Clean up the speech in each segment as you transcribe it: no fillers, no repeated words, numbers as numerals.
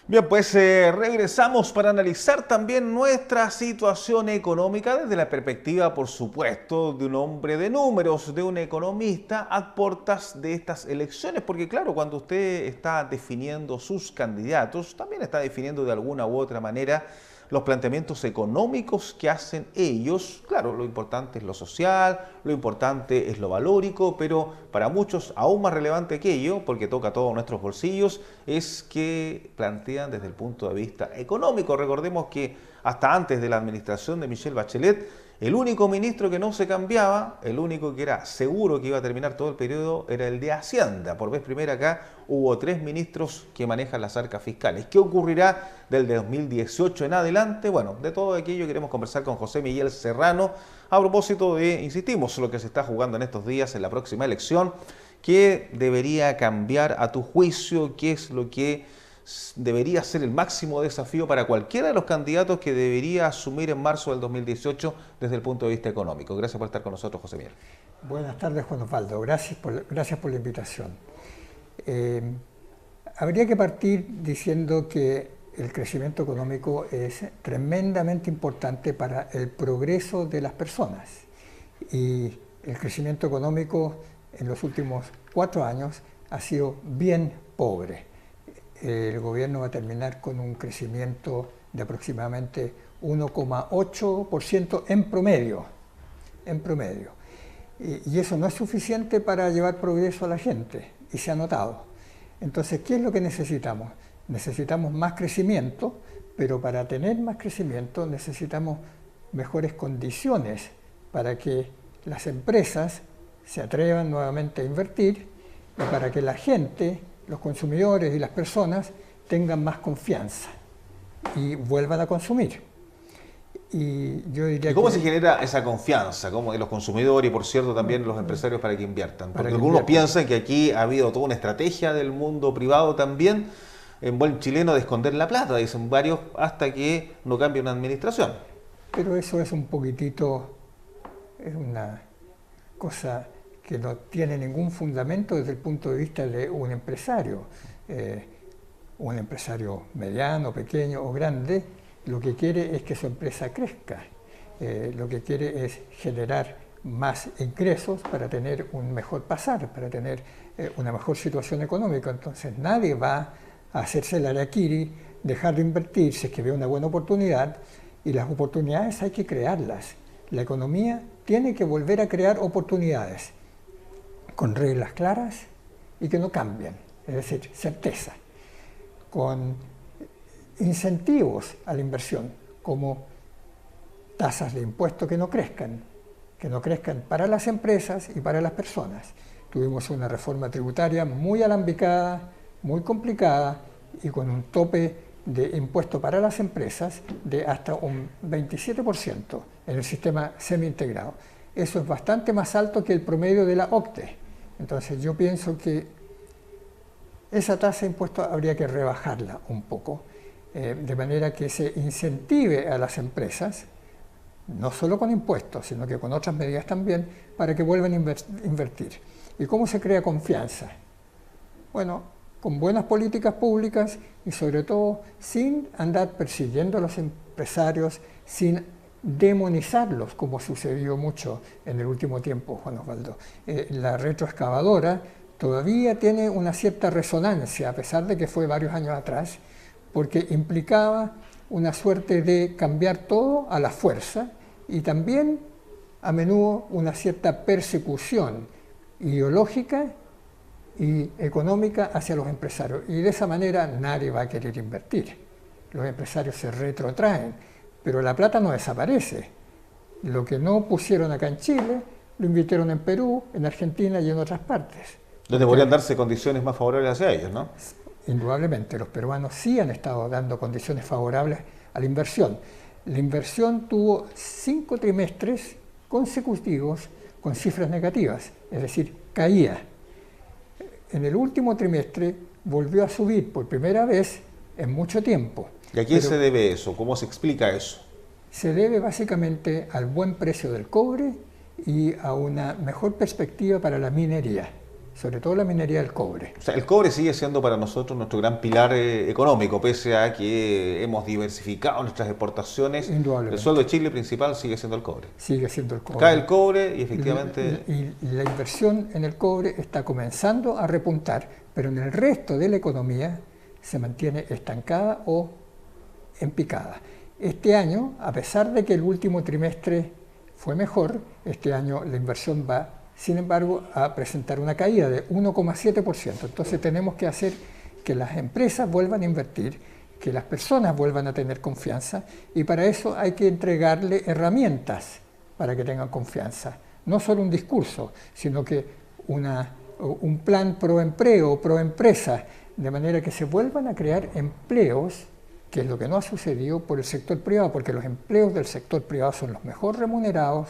Bien, pues regresamos para analizar también nuestra situación económica desde la perspectiva, por supuesto, de un hombre de números, de un economista a portas de estas elecciones, porque claro, cuando usted está definiendo sus candidatos, también está definiendo de alguna u otra manera los planteamientos económicos que hacen ellos. Claro, lo importante es lo social, lo importante es lo valórico, pero para muchos aún más relevante que ello, porque toca todos nuestros bolsillos, es que plantean desde el punto de vista económico. Recordemos que hasta antes de la administración de Michelle Bachelet, el único ministro que no se cambiaba, el único que era seguro que iba a terminar todo el periodo, era el de Hacienda. Por vez primera acá hubo 3 ministros que manejan las arcas fiscales. ¿Qué ocurrirá del 2018 en adelante? Bueno, de todo aquello queremos conversar con José Miguel Serrano a propósito de, insistimos, lo que se está jugando en estos días en la próxima elección. ¿Qué debería cambiar a tu juicio? ¿Qué es lo que debería ser el máximo desafío para cualquiera de los candidatos que debería asumir en marzo del 2018 desde el punto de vista económico? Gracias por estar con nosotros, José Miguel. Buenas tardes, Juan Osvaldo. Gracias por la invitación. Habría que partir diciendo que el crecimiento económico es tremendamente importante para el progreso de las personas. Y el crecimiento económico en los últimos 4 años ha sido bien pobre. El gobierno va a terminar con un crecimiento de aproximadamente 1,8% en promedio. Y eso no es suficiente para llevar progreso a la gente, y se ha notado. Entonces, ¿qué es lo que necesitamos? Necesitamos más crecimiento, pero para tener más crecimiento necesitamos mejores condiciones para que las empresas se atrevan nuevamente a invertir y para que la gente, los consumidores y las personas tengan más confianza y vuelvan a consumir. Y cómo se genera esa confianza como de los consumidores y, por cierto, también los empresarios para que inviertan? Porque algunos piensan que aquí ha habido toda una estrategia del mundo privado también, en buen chileno, de esconder la plata, dicen varios, hasta que no cambie una administración. Pero eso es un poquitito, es una cosa que no tiene ningún fundamento desde el punto de vista de un empresario mediano, pequeño o grande. Lo que quiere es que su empresa crezca, lo que quiere es generar más ingresos para tener un mejor pasar, para tener una mejor situación económica. Entonces nadie va a hacerse el harakiri, dejar de invertir si es que ve una buena oportunidad, y las oportunidades hay que crearlas. La economía tiene que volver a crear oportunidades con reglas claras y que no cambien, es decir, certeza, con incentivos a la inversión, como tasas de impuestos que no crezcan para las empresas y para las personas. Tuvimos una reforma tributaria muy alambicada, muy complicada y con un tope de impuesto para las empresas de hasta un 27% en el sistema semi-integrado. Eso es bastante más alto que el promedio de la OCDE. Entonces yo pienso que esa tasa de impuestos habría que rebajarla un poco, de manera que se incentive a las empresas, no solo con impuestos, sino que con otras medidas también, para que vuelvan a invertir. ¿Y cómo se crea confianza? Bueno, con buenas políticas públicas y sobre todo sin andar persiguiendo a los empresarios, sin demonizarlos, como sucedió mucho en el último tiempo, Juan Osvaldo. La retroexcavadora todavía tiene una cierta resonancia, a pesar de que fue varios años atrás, porque implicaba una suerte de cambiar todo a la fuerza y también a menudo una cierta persecución ideológica y económica hacia los empresarios. Y de esa manera nadie va a querer invertir. Los empresarios se retrotraen, pero la plata no desaparece. Lo que no pusieron acá en Chile, lo invirtieron en Perú, en Argentina y en otras partes. Donde podrían darse condiciones más favorables hacia ellos, ¿no? Indudablemente, los peruanos sí han estado dando condiciones favorables a la inversión. La inversión tuvo 5 trimestres consecutivos con cifras negativas, es decir, caía. En el último trimestre volvió a subir por primera vez en mucho tiempo. ¿Y a quién se debe eso? ¿Cómo se explica eso? Se debe básicamente al buen precio del cobre y a una mejor perspectiva para la minería. sobre todo la minería del cobre. O sea, el cobre sigue siendo para nosotros nuestro gran pilar económico, pese a que hemos diversificado nuestras exportaciones. El sueldo de Chile principal sigue siendo el cobre. Sigue siendo el cobre. Cae el cobre y efectivamente... Y la inversión en el cobre está comenzando a repuntar, pero en el resto de la economía se mantiene estancada o en picada. Este año, a pesar de que el último trimestre fue mejor, este año la inversión va, sin embargo, a presentar una caída de 1,7%. Entonces tenemos que hacer que las empresas vuelvan a invertir, que las personas vuelvan a tener confianza, y para eso hay que entregarle herramientas para que tengan confianza. No solo un discurso, sino que un plan pro empleo, pro empresa, de manera que se vuelvan a crear empleos, que es lo que no ha sucedido por el sector privado, porque los empleos del sector privado son los mejor remunerados,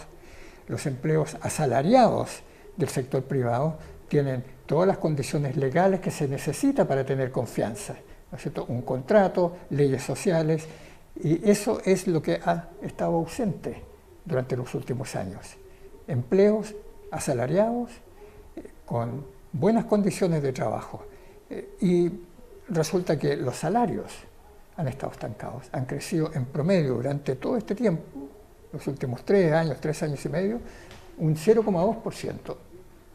los empleos asalariados del sector privado tienen todas las condiciones legales que se necesita para tener confianza, ¿no es cierto? Un contrato, leyes sociales, y eso es lo que ha estado ausente durante los últimos años. Empleos asalariados con buenas condiciones de trabajo, y resulta que los salarios han estado estancados, han crecido en promedio durante todo este tiempo, los últimos 3 años y medio, un 0,2%.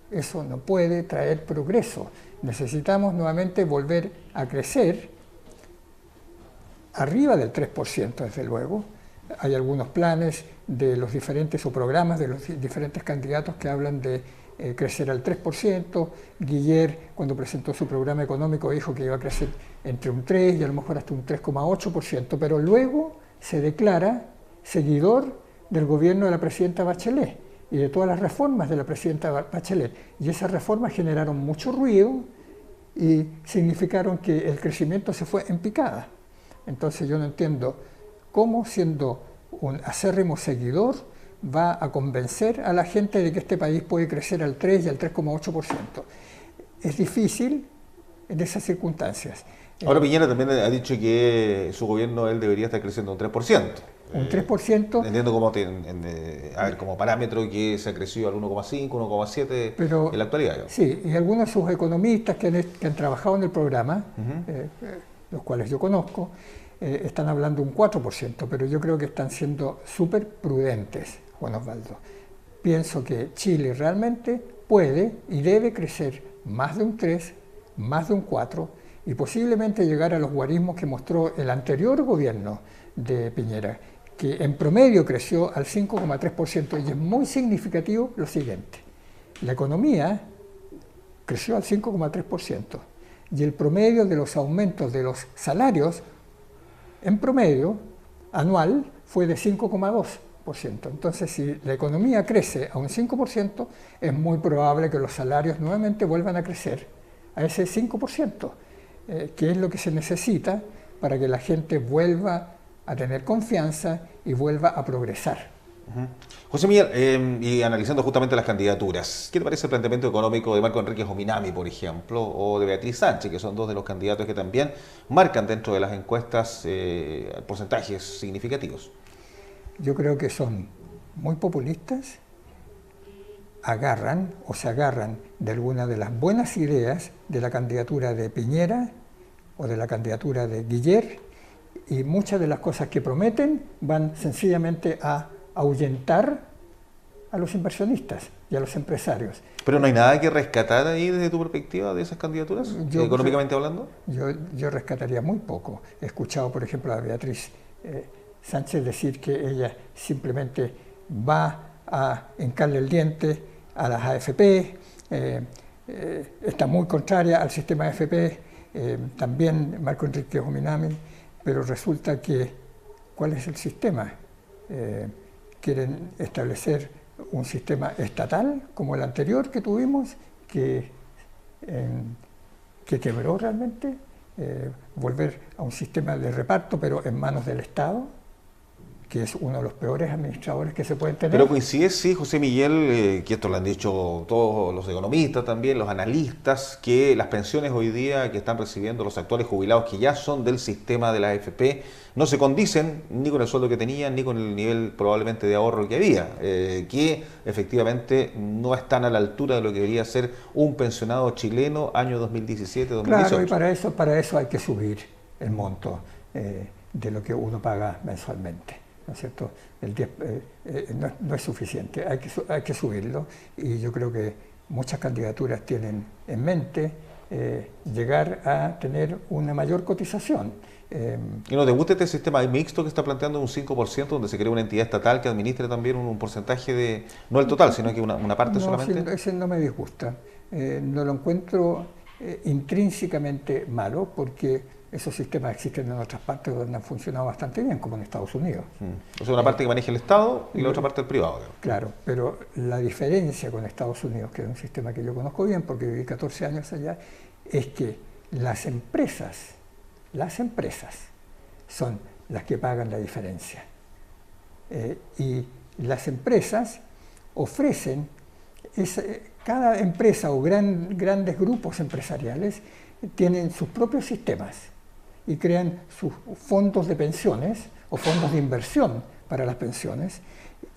Eso no puede traer progreso. Necesitamos nuevamente volver a crecer arriba del 3%, desde luego. Hay algunos planes de los diferentes o programas de los diferentes candidatos que hablan de crecer al 3%. Guiller, cuando presentó su programa económico, dijo que iba a crecer entre un 3 y a lo mejor hasta un 3,8%, pero luego se declara seguidor del gobierno de la presidenta Bachelet y de todas las reformas de la presidenta Bachelet. Y esas reformas generaron mucho ruido y significaron que el crecimiento se fue en picada. Entonces yo no entiendo cómo, siendo un acérrimo seguidor, va a convencer a la gente de que este país puede crecer al 3 y al 3,8%. Es difícil en esas circunstancias. Ahora Piñera también ha dicho que su gobierno él debería estar creciendo un 3%. Un 3%. Entiendo como parámetro que se ha crecido al 1,5, 1,7 en la actualidad. ¿No? Sí, y algunos de sus economistas que han trabajado en el programa, los cuales yo conozco, están hablando un 4%, pero yo creo que están siendo súper prudentes, Juan Osvaldo. Pienso que Chile realmente puede y debe crecer más de un 3, más de un 4, y posiblemente llegar a los guarismos que mostró el anterior gobierno de Piñera, que en promedio creció al 5,3%, y es muy significativo lo siguiente: la economía creció al 5,3%, y el promedio de los aumentos de los salarios en promedio anual fue de 5,2%. Entonces, si la economía crece a un 5%, es muy probable que los salarios nuevamente vuelvan a crecer a ese 5%, que es lo que se necesita para que la gente vuelva a tener confianza y vuelva a progresar. José Miguel, y analizando justamente las candidaturas, ¿qué te parece el planteamiento económico de Marco Enríquez Ominami, por ejemplo, o de Beatriz Sánchez, que son dos de los candidatos que también marcan dentro de las encuestas porcentajes significativos? Yo creo que son muy populistas, se agarran de alguna de las buenas ideas de la candidatura de Piñera o de la candidatura de Guiller, y muchas de las cosas que prometen van sencillamente a ahuyentar a los inversionistas y a los empresarios. ¿Pero no hay nada que rescatar ahí desde tu perspectiva de esas candidaturas, económicamente hablando? Yo rescataría muy poco. He escuchado, por ejemplo, a Beatriz Sánchez decir que ella simplemente va a hincarle el diente a las AFP, está muy contraria al sistema AFP, también Marco Enríquez Ominami, pero resulta que, ¿cuál es el sistema? Quieren establecer un sistema estatal como el anterior que tuvimos, que quebró realmente, volver a un sistema de reparto pero en manos del Estado, que es uno de los peores administradores que se pueden tener. Pero coincide, sí, José Miguel, que esto lo han dicho todos los economistas también, los analistas, que las pensiones hoy día que están recibiendo los actuales jubilados, que ya son del sistema de la AFP, no se condicen ni con el sueldo que tenían, ni con el nivel probablemente de ahorro que había, que efectivamente no están a la altura de lo que debería ser un pensionado chileno año 2017-2018. Claro, y para eso hay que subir el monto de lo que uno paga mensualmente, ¿no es cierto? No es suficiente, hay que subirlo, y yo creo que muchas candidaturas tienen en mente llegar a tener una mayor cotización. ¿Y no te gusta este sistema mixto que está planteando un 5%, donde se crea una entidad estatal que administre también un porcentaje de, no el total, sino que una parte solamente? Sí, ese no me disgusta. No lo encuentro intrínsecamente malo, porque esos sistemas existen en otras partes donde han funcionado bastante bien, como en Estados Unidos. O sea, una parte que maneja el Estado y la otra parte el privado. Claro, pero la diferencia con Estados Unidos, que es un sistema que yo conozco bien porque viví 14 años allá, es que las empresas son las que pagan la diferencia. Y las empresas ofrecen, cada empresa o grandes grupos empresariales tienen sus propios sistemas y crean sus fondos de pensiones o fondos de inversión para las pensiones,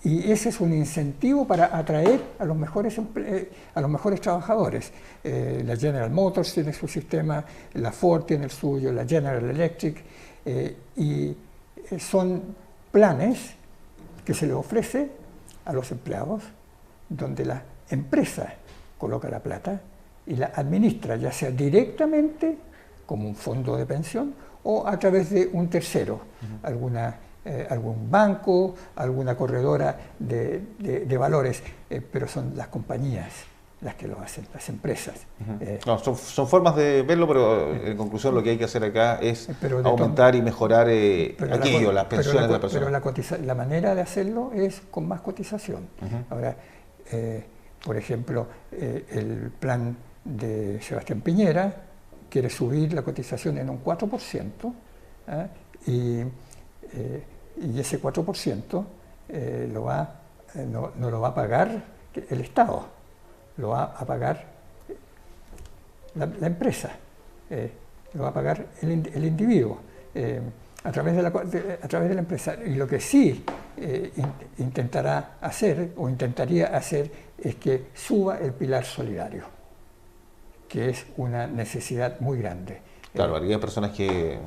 y ese es un incentivo para atraer a los mejores trabajadores. La General Motors tiene su sistema, la Ford tiene el suyo, la General Electric, y son planes que se le ofrece a los empleados, donde la empresa coloca la plata y la administra, ya sea directamente como un fondo de pensión o a través de un tercero, algún banco, alguna corredora de valores, pero son las compañías las que lo hacen, las empresas. No, son formas de verlo, pero en conclusión lo que hay que hacer acá es aumentar y mejorar las pensiones de las personas. Pero la manera de hacerlo es con más cotización. Ahora, por ejemplo, el plan de Sebastián Piñera quiere subir la cotización en un 4%, y ese 4% no lo va a pagar el Estado, lo va a pagar la empresa, lo va a pagar el individuo a través de la empresa. Y lo que sí intentaría hacer es que suba el pilar solidario, que es una necesidad muy grande. Claro, hay personas que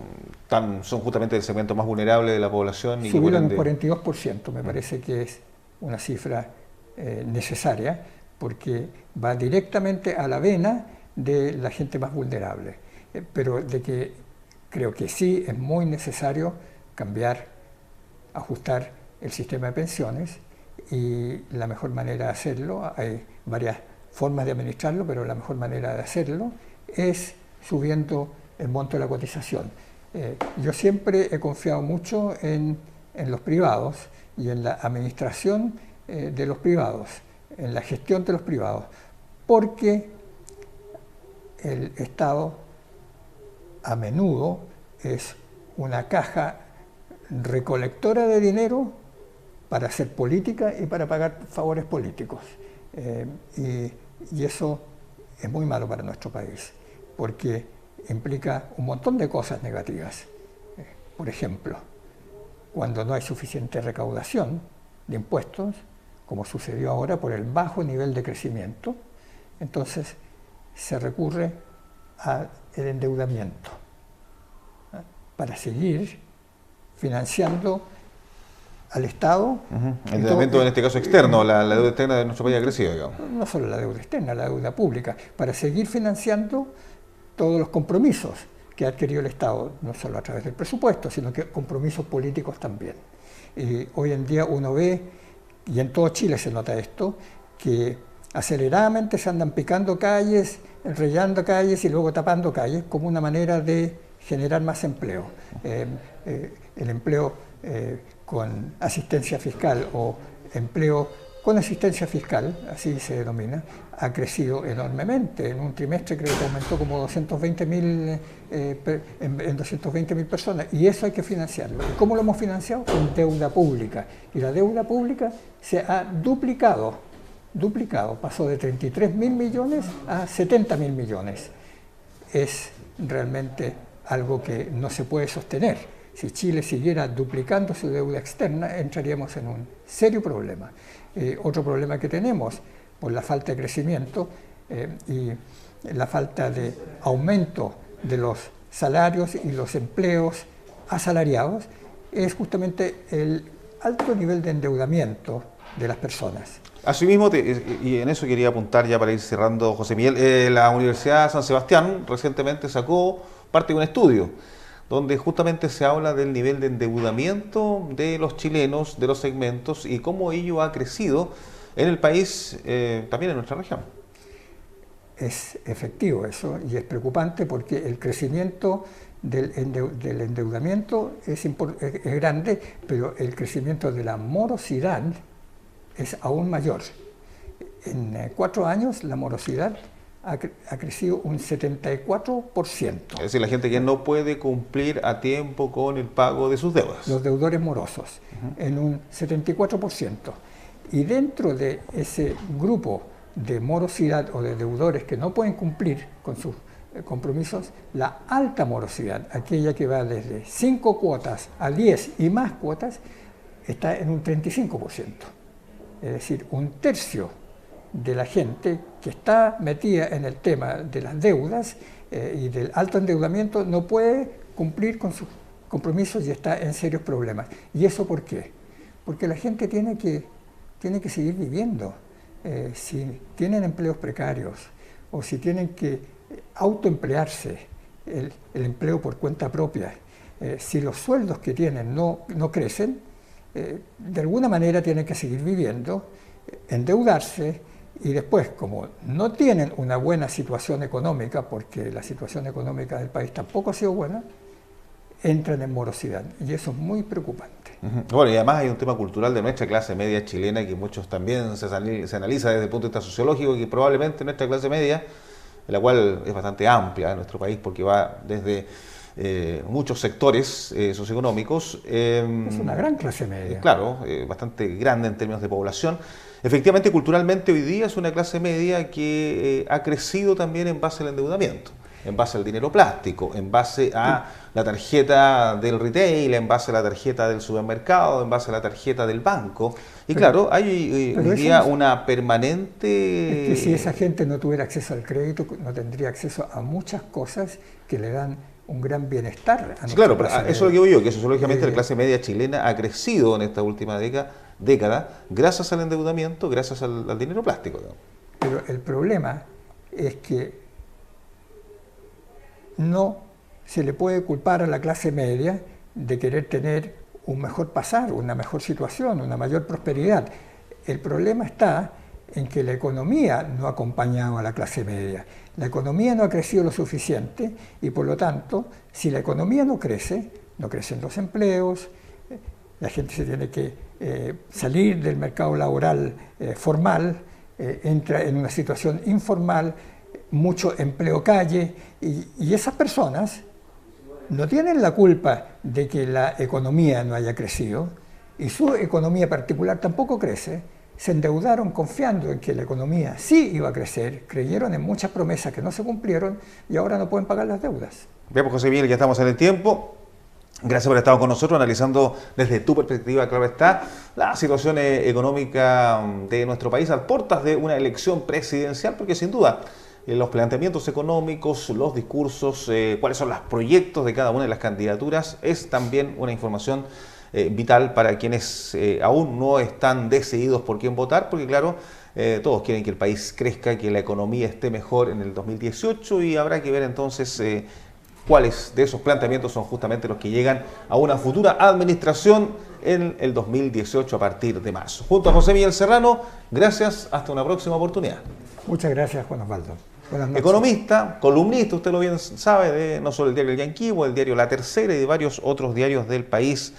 son justamente el segmento más vulnerable de la población. Y subirlo en un 42% me parece que es una cifra necesaria, porque va directamente a la vena de la gente más vulnerable. Pero de que creo que sí es muy necesario ajustar el sistema de pensiones, y la mejor manera de hacerlo, hay varias formas de administrarlo, pero la mejor manera de hacerlo es subiendo el monto de la cotización. Yo siempre he confiado mucho en los privados y en la administración de los privados, en la gestión de los privados, porque el Estado a menudo es una caja recolectora de dinero para hacer política y para pagar favores políticos. Y eso es muy malo para nuestro país, porque implica un montón de cosas negativas. Por ejemplo, cuando no hay suficiente recaudación de impuestos, como sucedió ahora por el bajo nivel de crecimiento, entonces se recurre al endeudamiento para seguir financiando al Estado. El endeudamiento en este caso externo, la deuda externa de nuestro país ha crecido, digamos. No solo la deuda externa, la deuda pública, para seguir financiando todos los compromisos que ha adquirido el Estado, no solo a través del presupuesto, sino que compromisos políticos también. Hoy en día uno ve, y en todo Chile se nota esto, que aceleradamente se andan picando calles, enrollando calles y luego tapando calles como una manera de generar más empleo. El empleo con asistencia fiscal o empleo con asistencia fiscal, así se denomina, ha crecido enormemente. En un trimestre creo que aumentó como 220.000 en 220.000 personas, y eso hay que financiarlo. ¿Y cómo lo hemos financiado? Con deuda pública. Y la deuda pública se ha duplicado, pasó de 33.000 millones a 70.000 millones. Es realmente algo que no se puede sostener. Si Chile siguiera duplicando su deuda externa, entraríamos en un serio problema. Otro problema que tenemos, por la falta de crecimiento y la falta de aumento de los salarios y los empleos asalariados, es justamente el alto nivel de endeudamiento de las personas. Asimismo, y en eso quería apuntar ya para ir cerrando, José Miguel, la Universidad de San Sebastián recientemente sacó parte de un estudio donde justamente se habla del nivel de endeudamiento de los chilenos, de los segmentos, y cómo ello ha crecido en el país, también en nuestra región. Es efectivo eso, y es preocupante porque el crecimiento del endeudamiento es grande, pero el crecimiento de la morosidad es aún mayor. En 4 años la morosidad ha crecido un 74%. Es decir, la gente que no puede cumplir a tiempo con el pago de sus deudas. Los deudores morosos, en un 74%. Y dentro de ese grupo de morosidad o de deudores que no pueden cumplir con sus compromisos, la alta morosidad, aquella que va desde 5 cuotas a 10 y más cuotas, está en un 35%. Es decir, un tercio de la gente que está metida en el tema de las deudas y del alto endeudamiento no puede cumplir con sus compromisos y está en serios problemas. ¿Y eso por qué? Porque la gente tiene que seguir viviendo. Si tienen empleos precarios o si tienen que autoemplearse, el empleo por cuenta propia, si los sueldos que tienen no crecen, de alguna manera tienen que seguir viviendo, endeudarse, y después, como no tienen una buena situación económica, porque la situación económica del país tampoco ha sido buena, entran en morosidad, y eso es muy preocupante. Bueno, y además hay un tema cultural de nuestra clase media chilena que muchos también se analiza desde el punto de vista sociológico, que probablemente nuestra clase media, la cual es bastante amplia en nuestro país porque va desde muchos sectores socioeconómicos. Es una gran clase media. Claro, bastante grande en términos de población. Efectivamente, culturalmente hoy día es una clase media que ha crecido también en base al endeudamiento, en base al dinero plástico, en base a la tarjeta del retail, en base a la tarjeta del supermercado, en base a la tarjeta del banco. Y claro, hay hoy día una permanente... Es que si esa gente no tuviera acceso al crédito, no tendría acceso a muchas cosas que le dan un gran bienestar a claro, pero eso es lo que digo yo, que sociológicamente la clase media chilena ha crecido en esta última década gracias al endeudamiento, gracias al dinero plástico. ¿No? Pero el problema es que no se le puede culpar a la clase media de querer tener un mejor pasar, una mejor situación, una mayor prosperidad. El problema está en que la economía no ha acompañado a la clase media. La economía no ha crecido lo suficiente y, por lo tanto, si la economía no crece, no crecen los empleos, la gente se tiene que salir del mercado laboral formal, entra en una situación informal, mucho empleo calle, y esas personas no tienen la culpa de que la economía no haya crecido, y su economía particular tampoco crece. Se endeudaron confiando en que la economía sí iba a crecer, creyeron en muchas promesas que no se cumplieron y ahora no pueden pagar las deudas. Bien, pues José Miguel, ya estamos en el tiempo. Gracias por haber estado con nosotros analizando desde tu perspectiva, claro está, la situación económica de nuestro país a puertas de una elección presidencial, porque sin duda los planteamientos económicos, los discursos, cuáles son los proyectos de cada una de las candidaturas, es también una información vital para quienes aún no están decididos por quién votar, porque claro, todos quieren que el país crezca, que la economía esté mejor en el 2018 y habrá que ver entonces cuáles de esos planteamientos son justamente los que llegan a una futura administración en el 2018 a partir de marzo. Junto a José Miguel Serrano, gracias, hasta una próxima oportunidad. Muchas gracias, Juan Osvaldo. Economista, columnista, usted lo bien sabe, de no solo el diario El Yanquihue, el diario La Tercera y de varios otros diarios del país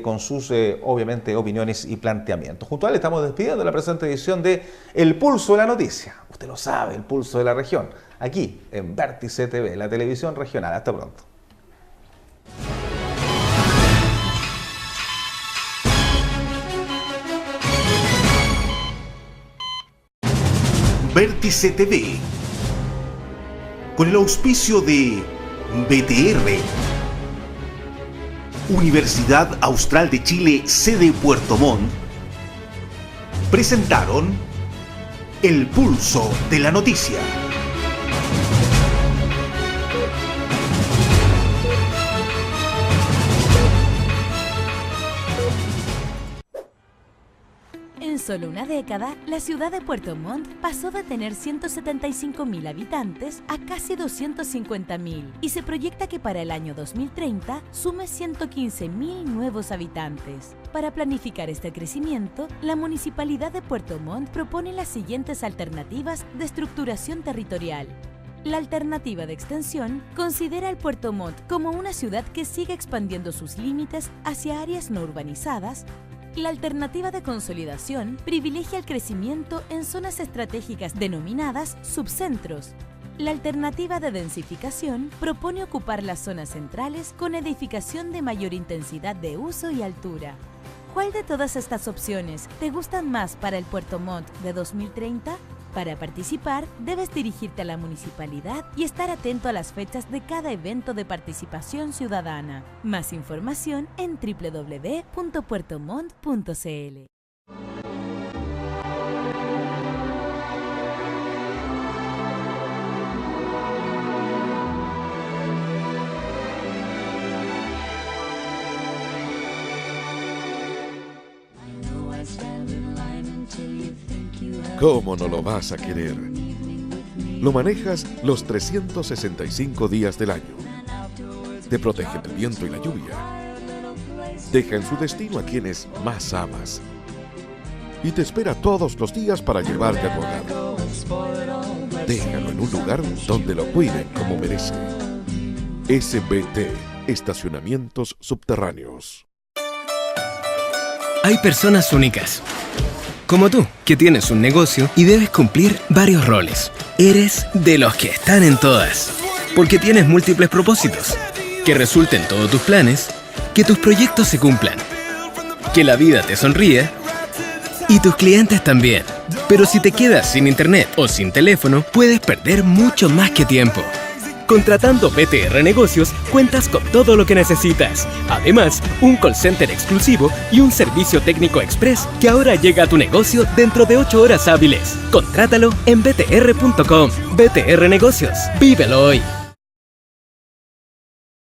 con sus, obviamente, opiniones y planteamientos. Junto a él estamos despidiendo la presente edición de El Pulso de la Noticia. Usted lo sabe, el pulso de la región, aquí en Vértice TV, la televisión regional. Hasta pronto. Vértice TV, con el auspicio de BTR, Universidad Austral de Chile, sede Puerto Montt, presentaron El Pulso de la Noticia. En solo una década, la ciudad de Puerto Montt pasó de tener 175.000 habitantes a casi 250.000 y se proyecta que para el año 2030 sume 115.000 nuevos habitantes. Para planificar este crecimiento, la Municipalidad de Puerto Montt propone las siguientes alternativas de estructuración territorial. La alternativa de extensión considera el Puerto Montt como una ciudad que sigue expandiendo sus límites hacia áreas no urbanizadas. La alternativa de consolidación privilegia el crecimiento en zonas estratégicas denominadas subcentros. La alternativa de densificación propone ocupar las zonas centrales con edificación de mayor intensidad de uso y altura. ¿Cuál de todas estas opciones te gustan más para el Puerto Montt de 2030? Para participar, debes dirigirte a la municipalidad y estar atento a las fechas de cada evento de participación ciudadana. Más información en www.puertomontt.cl. ¿Cómo no lo vas a querer? Lo manejas los 365 días del año. Te protege del viento y la lluvia. Deja en su destino a quienes más amas. Y te espera todos los días para llevarte a tu hogar. Déjalo en un lugar donde lo cuiden como merece. SBT, Estacionamientos Subterráneos. Hay personas únicas, como tú, que tienes un negocio y debes cumplir varios roles. Eres de los que están en todas, porque tienes múltiples propósitos. Que resulten todos tus planes, que tus proyectos se cumplan, que la vida te sonríe y tus clientes también. Pero si te quedas sin internet o sin teléfono, puedes perder mucho más que tiempo. Contratando BTR Negocios, cuentas con todo lo que necesitas. Además, un call center exclusivo y un servicio técnico express que ahora llega a tu negocio dentro de 8 horas hábiles. Contrátalo en btr.com. BTR Negocios. Vívelo hoy.